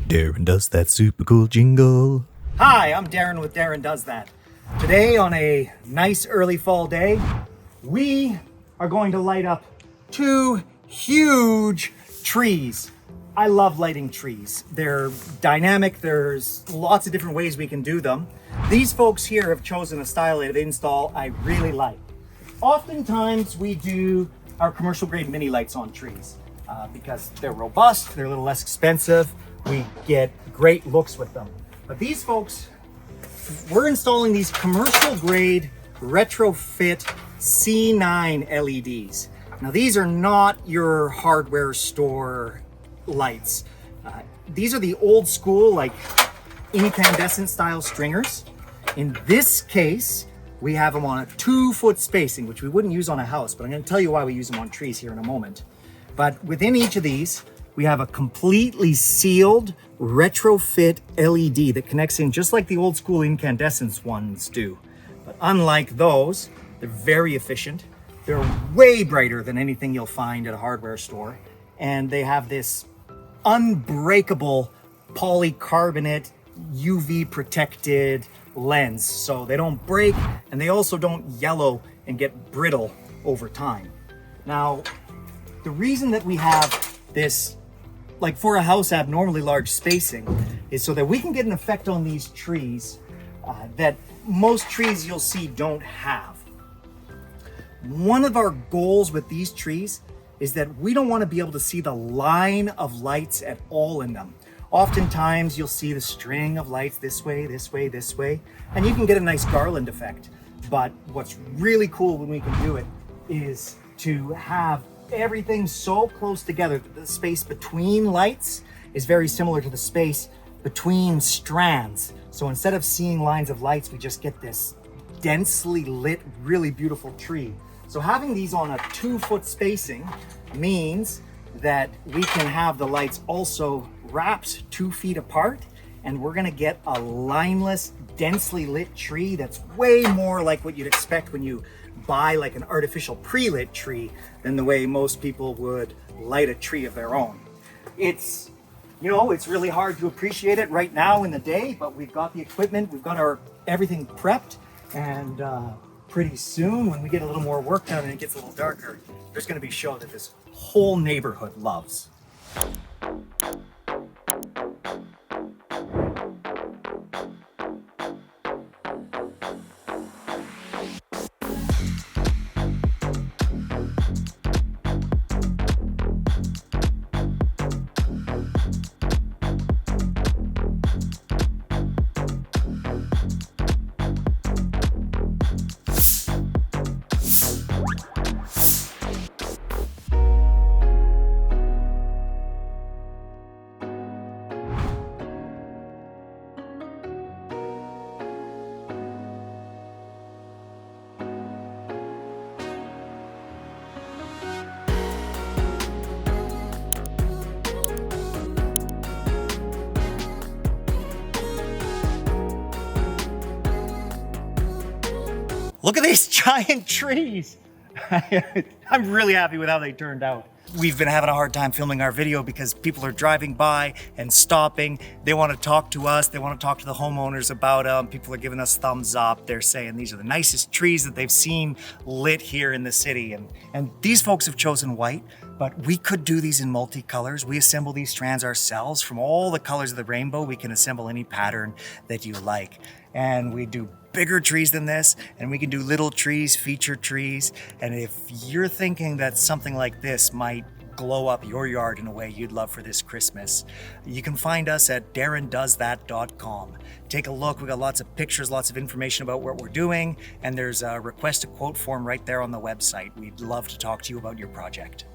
Darren does that super cool jingle. Hi, I'm Darren with Darren Does That. Today, on a nice early fall day, we are going to light up 2 huge trees. I love lighting trees. They're dynamic. There's lots of different ways we can do them. These folks here have chosen a style of install I really like. Oftentimes, we do our commercial grade mini lights on trees because they're robust, they're a little less expensive. We get great looks with them. But these folks, we're installing these commercial grade retrofit C9 LEDs. Now these are not your hardware store lights. These are the old school, like incandescent style stringers. In this case, we have them on a 2-foot spacing, which we wouldn't use on a house, but I'm going to tell you why we use them on trees here in a moment. But within each of these, we have a completely sealed retrofit LED that connects in just like the old school incandescent ones do. But unlike those, they're very efficient. They're way brighter than anything you'll find at a hardware store. And they have this unbreakable polycarbonate UV protected lens. So they don't break and they also don't yellow and get brittle over time. Now, the reason that we have this, like for a house, abnormally large spacing is so that we can get an effect on these trees that most trees you'll see don't have. One of our goals with these trees is that we don't want to be able to see the line of lights at all in them. Oftentimes you'll see the string of lights this way, this way, this way, and you can get a nice garland effect. But what's really cool when we can do it is to have everything so close together that the space between lights is very similar to the space between strands. So instead of seeing lines of lights, we just get this densely lit, really beautiful tree. So having these on a 2-foot spacing means that we can have the lights also wrapped 2 feet apart, and we're gonna get a lineless, densely lit tree that's way more like what you'd expect when you buy like an artificial pre-lit tree than the way most people would light a tree of their own. It's, you know, it's really hard to appreciate it right now in the day, but we've got the equipment, we've got our everything prepped, and pretty soon when we get a little more work done and it gets a little darker, there's going to be a show that this whole neighborhood loves. Look at these giant trees. I'm really happy with how they turned out. We've been having a hard time filming our video because people are driving by and stopping. They want to talk to us. They want to talk to the homeowners about them. People are giving us thumbs up. They're saying these are the nicest trees that they've seen lit here in the city. And these folks have chosen white, but we could do these in multicolors. We assemble these strands ourselves from all the colors of the rainbow. We can assemble any pattern that you like. And we do bigger trees than this, and we can do little trees, feature trees. And if you're thinking that something like this might glow up your yard in a way you'd love for this Christmas, you can find us at darrendoesthat.com. Take a look. We got lots of pictures, lots of information about what we're doing, and there's a request a quote form right there on the website. We'd love to talk to you about your project.